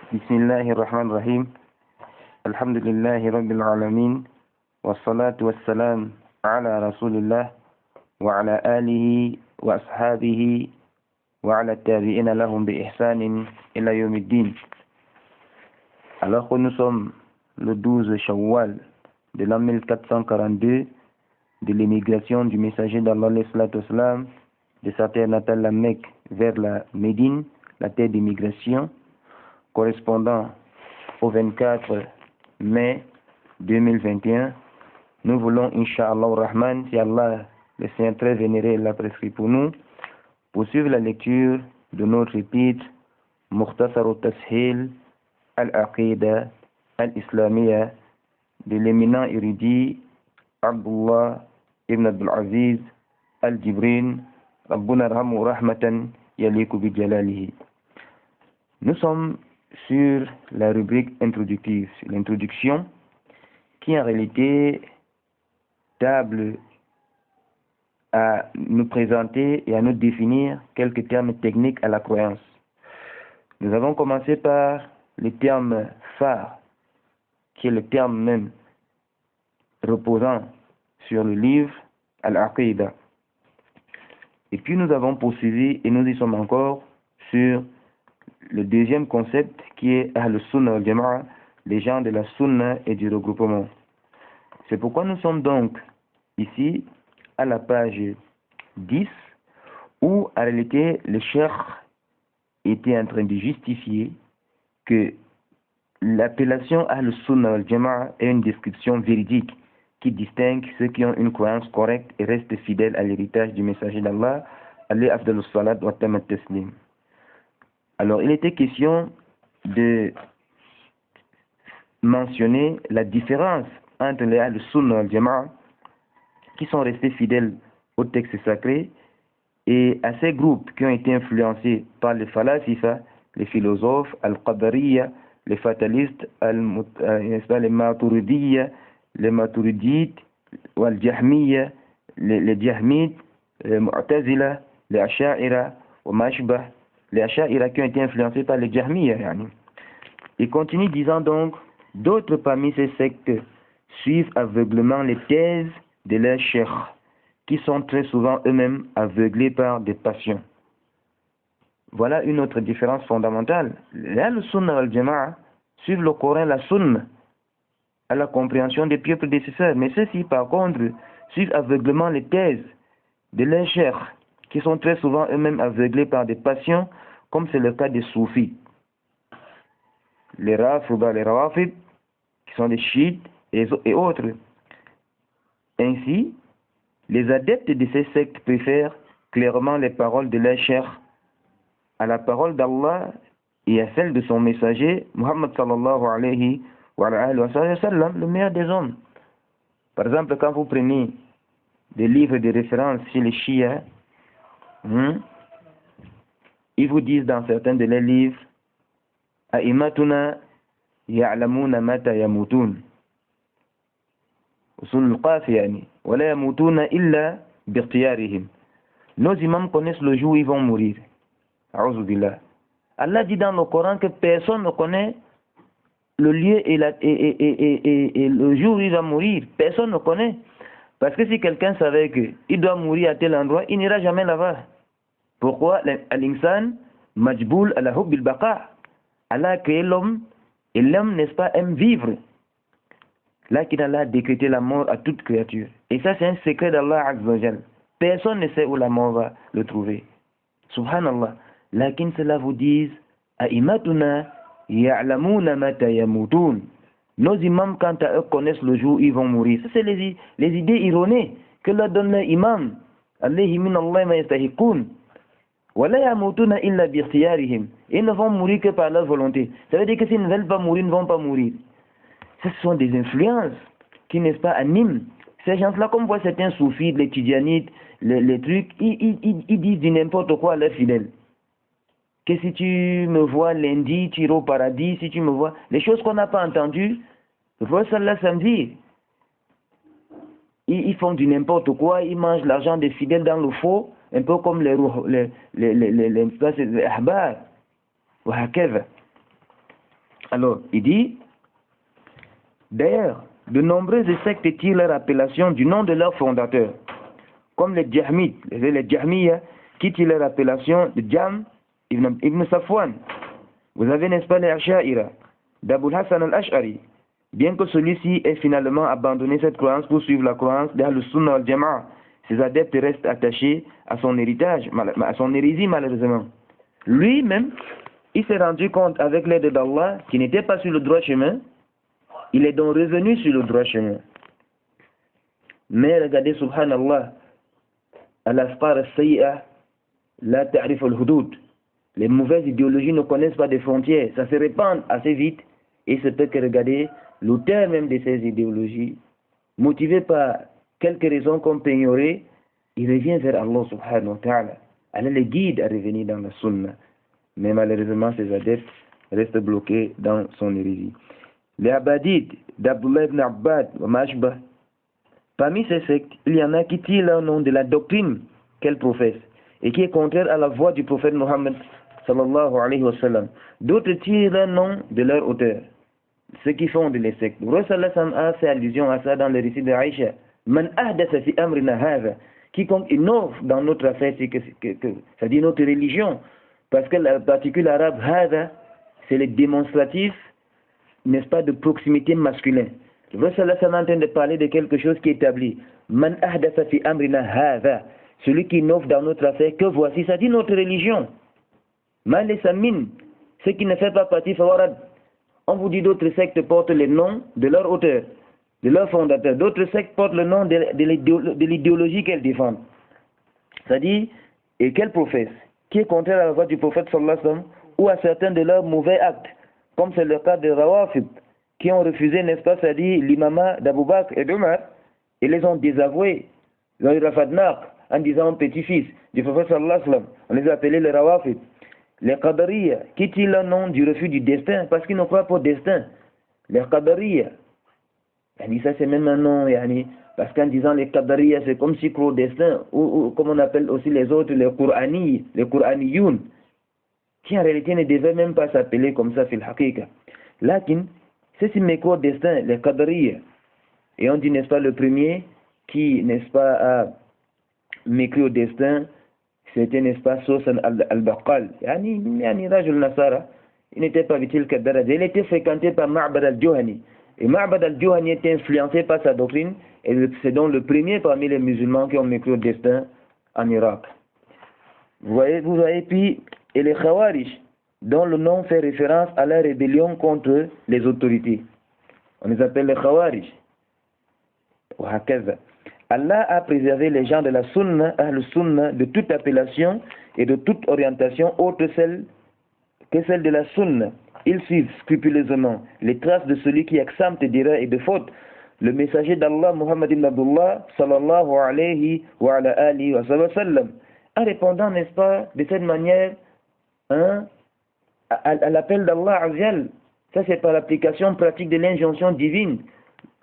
بسم الله الرحمن الرحيم الحمد لله رب العالمين والصلاة والسلام على رسول الله وعلى آله وأصحابه وعلى التابعين لهم بإحسان إلى يوم الدين. Alors que nous sommes le 12 Shawwal de l'an 1442 de l'émigration du messager d'Allah de sa terre natale la Mecque vers la Médine, la terre d'immigration, correspondant au 24 mai 2021, nous voulons, Inch'Allah Rahman, si Allah, le Seigneur très vénéré, l'a prescrit pour nous, poursuivre la lecture de notre épître Mukhtasar al-Tashil al-Aqida al-Islamiyya de l'éminent érudit Abdullah ibn Abdul Aziz al-Jibrin, Rabbuna Rahamu Rahmatan Yaliku bi Jalalihi. Nous sommes sur la rubrique introductive, l'introduction, qui en réalité table à nous présenter et à nous définir quelques termes techniques à la croyance. Nous avons commencé par le terme phare, qui est le terme même reposant sur le livre Al-Aqida. Et puis nous avons poursuivi et nous y sommes encore sur le deuxième concept qui est Ahl-Sunnah wal-Jama'a, les gens de la Sunna et du regroupement. C'est pourquoi nous sommes donc ici à la page 10 où en réalité le cheikh était en train de justifier que l'appellation Ahl-Sunnah wal-Jama'a est une description véridique qui distingue ceux qui ont une croyance correcte et restent fidèles à l'héritage du messager d'Allah, alayhi afdalus salat wa tammat taslim. Alors, il était question de mentionner la différence entre les Ahl-Sunnah wal-Jama'a qui sont restés fidèles au texte sacré et à ces groupes qui ont été influencés par les falasifa, les philosophes, al-Qadariyya, les fatalistes, les Maturidiyya, les Maturidites, les Jahmiyya, les Jahmites, les Mu'tazila, les Asha'ira, les Mashbah, les Asha'ira qui ont été influencés par les Jahmiyya. Il continue disant donc, d'autres parmi ces sectes suivent aveuglement les thèses de leurs cheikhs, qui sont très souvent eux-mêmes aveuglés par des passions. Voilà une autre différence fondamentale. Le Sunnah wal-Jama'a suivent le Coran, la Sunna, à la compréhension des pieux prédécesseurs. Mais ceux-ci, par contre, suivent aveuglement les thèses de leurs cheikhs, qui sont très souvent eux-mêmes aveuglés par des passions, comme c'est le cas des soufis. Les Rafida, les Rawafid, qui sont des chiites et autres. Ainsi, les adeptes de ces sectes préfèrent clairement les paroles de leurs cheikhs à la parole d'Allah et à celle de son messager, Muhammad sallallahu alayhi wa sallam, le meilleur des hommes. Par exemple, quand vous prenez des livres de référence chez les chiites, ils vous disent dans certains de leurs livres, A'imatuna ya'lamuna mata yamutun. Usul al-Qaf yani, wa la yamutuna illa bi'tiyarihim. Nos imams connaissent le jour où ils vont mourir. A'udhu billah. Allah dit dans le Coran que personne ne connaît le lieu et le jour où il va mourir. Personne ne connaît. Parce que si quelqu'un savait qu'il doit mourir à tel endroit, il n'ira jamais là-bas. Pourquoi? Al-insan majboul ala hubbil baqa. Allah a créé l'homme et l'homme, n'est-ce pas, aime vivre. Là qu'il a décrété la mort à toute créature. Et ça, c'est un secret d'Allah Azza wa Jal. Personne ne sait où la mort va le trouver. Subhanallah. Lakin cela vous dise, A'imatuna ya'lamuna mata yamutun. Nos imams, quant à eux, connaissent le jour où ils vont mourir. Ça, c'est les idées erronées que leur donne leur imam. Alayhi min Allah ma yastahiqun. Wa la yamutuna illa bi ikhtiyarihim. Ils ne vont mourir que par leur volonté. Ça veut dire que s'ils ne veulent pas mourir, ils ne vont pas mourir. Ce sont des influences qui, n'est-ce pas, animent. Ces gens-là, comme voient certains soufis, les tidjanites, les trucs, ils disent du n'importe quoi à leurs fidèles. Que si tu me vois lundi, tu iras au paradis, si tu me vois... Les choses qu'on n'a pas entendues, le prophète samedi, ils font du n'importe quoi, ils mangent l'argent des fidèles dans le faux, un peu comme les ahbar, wa hakeza. Alors, il dit, d'ailleurs, de nombreuses sectes tirent leur appellation du nom de leur fondateur, comme les Jahmites, les Jahmiya, qui tirent leur appellation de Jam ibn Safwan. Vous avez, n'est-ce pas, les Ash'aira, d'Abul Hassan al-Ash'ari, bien que celui-ci ait finalement abandonné cette croyance pour suivre la croyance d'Ahl-Sunnah al-Jama'a. Ses adeptes restent attachés à son héritage, à son hérésie malheureusement. Lui-même, il s'est rendu compte avec l'aide d'Allah qu'il n'était pas sur le droit chemin. Il est donc revenu sur le droit chemin. Mais regardez, subhanallah, al-asfar al-sayyi'a la ta'rif al-hudud. Les mauvaises idéologies ne connaissent pas de frontières. Ça se répand assez vite. Et c'est peut que, regardez, l'auteur même de ces idéologies, motivé par quelques raisons qu'on peut ignorer, il revient vers Allah subhanahu wa ta'ala. Allah le guide à revenir dans la sunna. Mais malheureusement, ses adeptes restent bloqués dans son hérésie. Les Abadites d'Abdullah ibn Abbad, parmi ces sectes, il y en a qui tirent leur nom de la doctrine qu'elles professent et qui est contraire à la voix du prophète Mohammed sallallahu alayhi wa sallam. D'autres tirent leur nom de leur auteur, ceux qui font de les sectes. Le Prophète sallallahu alayhi wa sallam a fait allusion à ça dans le récit de Aïcha. Man ahdatha fi amrina hadha, quiconque innove dans notre affaire, c'est-à-dire notre religion, parce que la particule arabe hadha, c'est le démonstratif, n'est-ce pas, de proximité masculin. Le Prophète sallallahu alayhi wa sallam est en train de parler de quelque chose qui est établi. Man ahdatha fi amrina hadha, celui qui innove dans notre affaire, que voici, ça dit notre religion. Man laysa min, ce qui ne fait pas partie fawarad. On vous dit d'autres sectes portent le nom de leur auteur, de leur fondateur. D'autres sectes portent le nom de l'idéologie qu'elles défendent. C'est-à-dire, et qu'elles professent, qui est contraire à la voix du prophète sallallahu alayhi wa sallam, ou à certains de leurs mauvais actes, comme c'est le cas de Rawafid, qui ont refusé, n'est-ce pas, c'est-à-dire l'imama d'Abu Bakr et d'Omar, et les ont désavoués. Ils ont eu Rafadnaq, en disant petit-fils du prophète sallallahu alayhi wa sallam. On les a appelés les Rawafid. Les Qadariya, qui tirent le nom du refus du destin, parce qu'ils ne croient pas au destin. Les Qadariya, ça c'est même un nom, parce qu'en disant les Qadariya, c'est comme si croient au destin, ou comme on appelle aussi les autres, les Qur'aniyoun, qui en réalité ne devaient même pas s'appeler comme ça, fil haqiqa. Lakin, ceux qui me croient au destin, les Qadariya, et on dit, n'est-ce pas, le premier qui, n'est-ce pas, a mécrit au destin, c'était, n'est-ce pas, Sosan al-Baqal. Rajul Nasara, il n'était pas vitil qu'Ad-Daraja. Il était fréquenté par Ma'bad al-Juhani. Et Ma'bad al-Juhani était influencé par sa doctrine. Et c'est donc le premier parmi les musulmans qui ont mécrit au destin en Irak. Vous voyez, puis, et les Khawarij, dont le nom fait référence à la rébellion contre les autorités. On les appelle les Khawarij. Allah a préservé les gens de la sunna, Ahl-Sunnah, de toute appellation et de toute orientation autre que celle de la sunna. Ils suivent scrupuleusement les traces de celui qui exempte d'erreurs et de fautes, le messager d'Allah, Muhammad ibn Abdullah, sallallahu alayhi wa ala alihi wa sallam, en répondant, n'est-ce pas, de cette manière, à l'appel d'Allah Azza. Ça c'est par l'application pratique de l'injonction divine.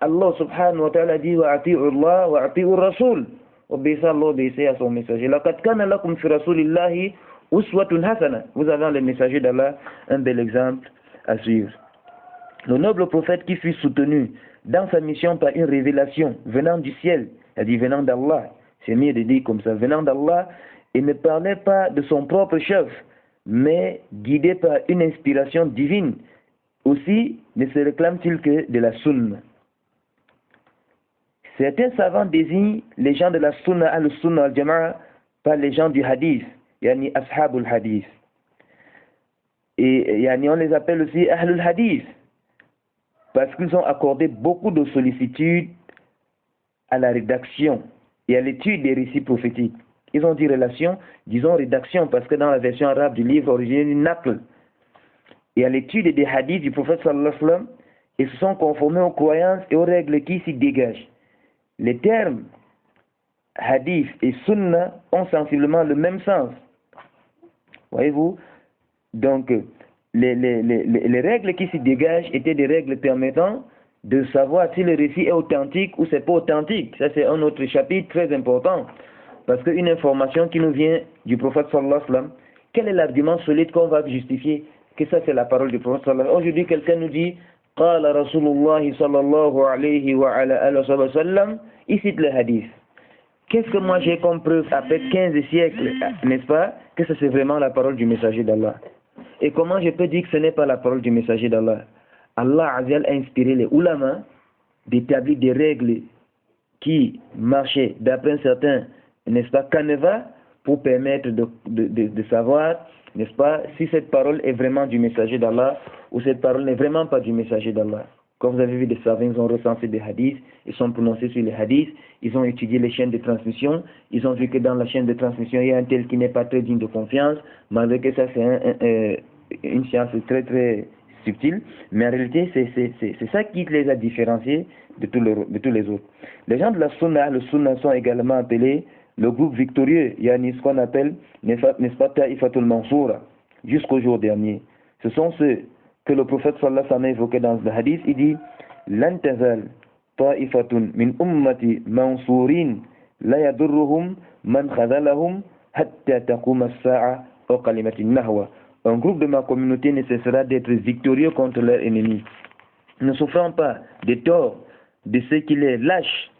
Allah subhanahu wa ta'ala dit wa ati'u Allah wa ati'u Rasul. Obéissez à Allah, obéissez à son messager. Laqad kana lakum fi rasulillahi uswatun hasana. Vous avez le messager d'Allah un bel exemple à suivre. Le noble prophète qui fut soutenu dans sa mission par une révélation venant du ciel, c'est-à-dire venant d'Allah, c'est mieux de dire comme ça, venant d'Allah, et ne parlait pas de son propre chef, mais guidé par une inspiration divine. Aussi ne se réclame-t-il que de la sunna. Certains savants désignent les gens de la sunna al-sunnah al-jama'a par les gens du hadith, yani ashabul hadith. Et on les appelle aussi ahlul hadith, parce qu'ils ont accordé beaucoup de sollicitude à la rédaction et à l'étude des récits prophétiques. Ils ont dit relation, disons rédaction, parce que dans la version arabe du livre originel, naql, et à l'étude des hadiths du prophète sallallahu alayhi wa sallam, ils se sont conformés aux croyances et aux règles qui s'y dégagent. Les termes hadith et sunna ont sensiblement le même sens. Voyez-vous? Donc, les règles qui s'y dégagent étaient des règles permettant de savoir si le récit est authentique ou c'est pas authentique. Ça, c'est un autre chapitre très important. Parce qu'une information qui nous vient du prophète sallallahu alayhi wa sallam, quel est l'argument solide qu'on va justifier? que ça c'est la parole du prophète sallallahu alayhi wa sallam. Aujourd'hui, quelqu'un nous dit Qala Rasulullah sallallahu alayhi wa sallam, il cite le hadith. Qu'est-ce que moi j'ai comme preuve après 15 siècles, n'est-ce pas, que ça c'est vraiment la parole du messager d'Allah? Et comment je peux dire que ce n'est pas la parole du messager d'Allah? Allah Azzal a inspiré les ulama d'établir des règles qui marchaient d'après un certain, n'est-ce pas, canevas pour permettre de savoir, n'est-ce pas, si cette parole est vraiment du messager d'Allah ou cette parole n'est vraiment pas du messager d'Allah. Quand vous avez vu des savants, ils ont recensé des hadiths, ils sont prononcés sur les hadiths, ils ont étudié les chaînes de transmission, ils ont vu que dans la chaîne de transmission, il y a un tel qui n'est pas très digne de confiance, malgré que ça c'est une science très très subtile, mais en réalité c'est ça qui les a différenciés de tous les autres. Les gens de la Sunna, le Sunna sont également appelés le groupe victorieux, il y a ce qu'on appelle, n'est-ce pas, Ta'ifatul Mansoura, jusqu'au jour dernier. Ce sont ceux que le prophète sallallahu alayhi wa sallam a évoqué dans le hadith, il dit Lan tazal ta'ifatun min ummati mansurin la yadurruhum man khadalahum hatta taquma as-sa'a wa kalimatin nahwa. Un groupe de ma communauté ne cessera d'être victorieux contre leurs ennemis, ne souffrant pas des torts de ceux qui les lâchent,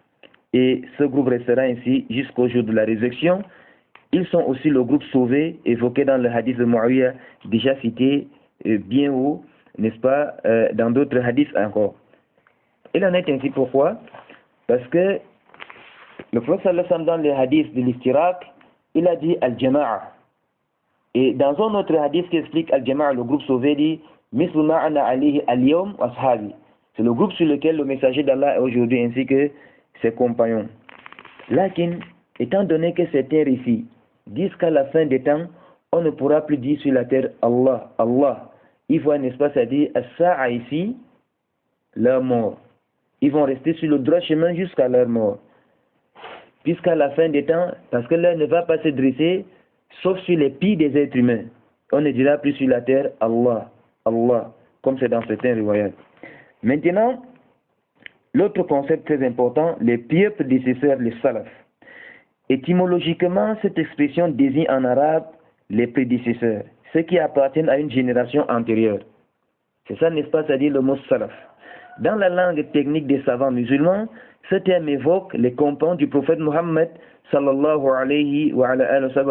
et ce groupe restera ainsi jusqu'au jour de la résurrection. Ils sont aussi le groupe sauvé évoqué dans le hadith de Muawiyah, déjà cité bien haut, n'est-ce pas, dans d'autres hadiths encore. Il en est ainsi pourquoi? Parce que le prophète sallallahu alayhi wa sallam dans les hadiths de l'Iftirak, il a dit Al-Jama'a. Et dans un autre hadith qui explique Al-Jama'a, le groupe sauvé dit Mislu ma'ana alayhi al-yawm wa ashabi. C'est le groupe sur lequel le messager d'Allah est aujourd'hui ainsi que ses compagnons. Lakin, étant donné que certains récits disent qu'à la fin des temps, on ne pourra plus dire sur la terre Allah, Allah. Ils voient, n'est-ce pas, ça dit As-Sa'a ici, leur mort. Ils vont rester sur le droit chemin jusqu'à leur mort. Puisqu'à la fin des temps, parce que l'heure ne va pas se dresser, sauf sur les pieds des êtres humains. On ne dira plus sur la terre Allah, Allah, comme c'est dans certains riwayats. Maintenant, l'autre concept très important, les pieux prédécesseurs, les salaf. Étymologiquement, cette expression désigne en arabe les prédécesseurs, ceux qui appartiennent à une génération antérieure. C'est ça, n'est-ce pas, c'est-à-dire le mot salaf. Dans la langue technique des savants musulmans, ce terme évoque les compagnons du prophète Mohammed sallallahu alayhi wa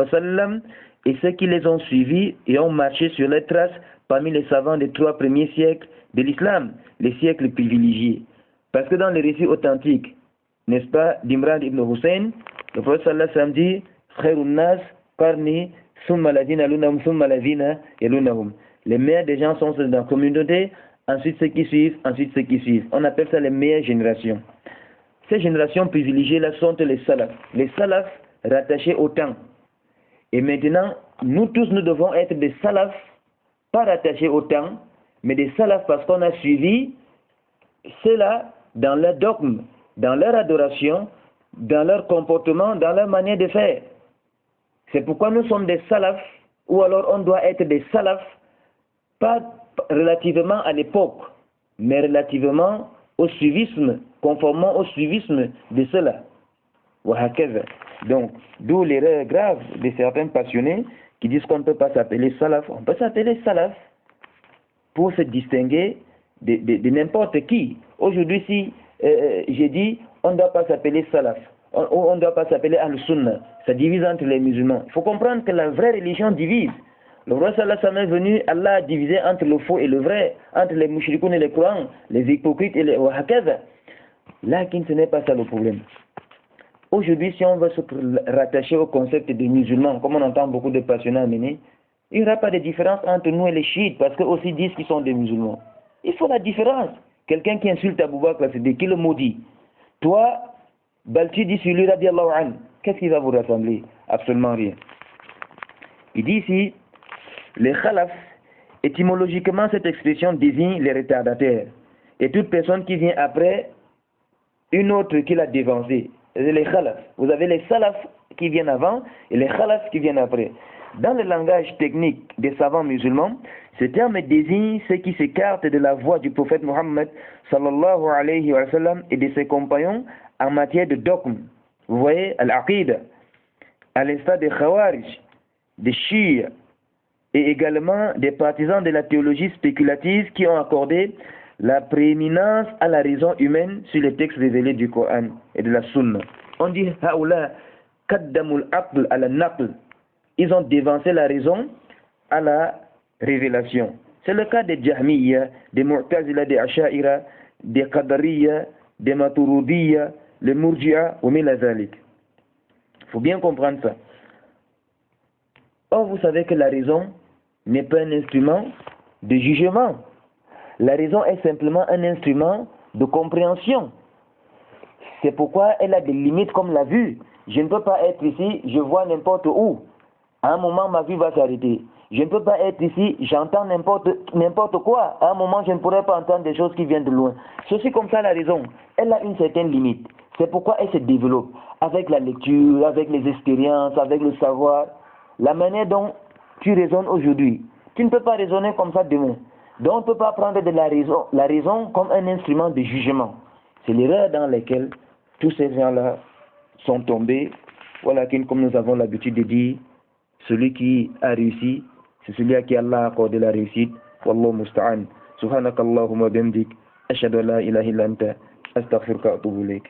sallam et ceux qui les ont suivis et ont marché sur leurs traces parmi les savants des 3 premiers siècles de l'islam, les siècles privilégiés. Parce que dans les récits authentiques, n'est-ce pas, d'Imran ibn Hussein, le prophète sallallahu alayhi wa sallam dit Khairun nas qarni summa ladina lunahum summa ladina yalunahum. Les meilleurs des gens sont ceux dans la communauté, ensuite ceux qui suivent, ensuite ceux qui suivent. On appelle ça les meilleures générations. Ces générations privilégiées-là sont les salafs. Les salafs rattachés au temps. Et maintenant, nous tous, nous devons être des salafs, pas rattachés au temps, mais des salafs parce qu'on a suivi ceux-là dans leur dogme, dans leur adoration, dans leur comportement, dans leur manière de faire. C'est pourquoi nous sommes des salafs, ou alors on doit être des salafs, pas relativement à l'époque, mais relativement au suivisme, conformément au suivisme de cela. Donc, d'où l'erreur grave de certains passionnés qui disent qu'on ne peut pas s'appeler salaf. On peut s'appeler salaf pour se distinguer de n'importe qui. Aujourd'hui, si j'ai dit on ne doit pas s'appeler salaf, on ne doit pas s'appeler al-sunnah, ça divise entre les musulmans. Il faut comprendre que la vraie religion divise. Le roi sallallahu alayhi wa sallam est venu, Allah a divisé entre le faux et le vrai, entre les mushrikoun et les croyants, les hypocrites et les wahakaza. Là, ce n'est pas ça le problème. Aujourd'hui, si on veut se rattacher au concept des musulmans, comme on entend beaucoup de passionnés amener, il n'y aura pas de différence entre nous et les chiites, parce qu'eux aussi disent qu'ils sont des musulmans. Il faut la différence. Quelqu'un qui insulte Abu Bakr, c'est qui le maudit. Toi, Balti dit sur lui, radiallahu anhu, qu'est-ce qui va vous rassembler? Absolument rien. Il dit ici, les khalaf, étymologiquement, cette expression désigne les retardataires. Et toute personne qui vient après une autre qui l'a dévancé. C'est les khalaf. Vous avez les salaf qui viennent avant et les khalaf qui viennent après. Dans le langage technique des savants musulmans, ce terme désigne ceux qui s'écartent de la voie du prophète Mohammed sallallahu alayhi wa sallam et de ses compagnons en matière de dogme. Vous voyez, al-aqida, à l'instar des khawarij, des shia, et également des partisans de la théologie spéculative qui ont accordé la prééminence à la raison humaine sur les textes révélés du Coran et de la Sunna. On dit haoula kaddamul aql ala naql. Ils ont dévancé la raison à la révélation. C'est le cas des Jahmiya, des Mu'tazila, des Asha'ira, des Qadariya, des Maturidiyya, les Murji'a ou Milazalik. Il faut bien comprendre ça. Or, vous savez que la raison n'est pas un instrument de jugement. La raison est simplement un instrument de compréhension. C'est pourquoi elle a des limites comme la vue. Je ne peux pas être ici, je vois n'importe où. À un moment, ma vue va s'arrêter. Je ne peux pas être ici, j'entends n'importe quoi. À un moment, je ne pourrai pas entendre des choses qui viennent de loin. C'est aussi comme ça la raison. Elle a une certaine limite. C'est pourquoi elle se développe avec la lecture, avec les expériences, avec le savoir. La manière dont tu raisonnes aujourd'hui, tu ne peux pas raisonner comme ça demain. Donc on ne peut pas prendre de la raison comme un instrument de jugement. C'est l'erreur dans laquelle tous ces gens-là sont tombés. Voilà, comme nous avons l'habitude de dire, celui qui a réussi, c'est celui à qui Allah a accordé la réussite. Wallahu musta'an. Subhanakallahumma bihamdik. Ashhadu an la ilaha illa anta. Astaghfiruka wa atubu ilayk.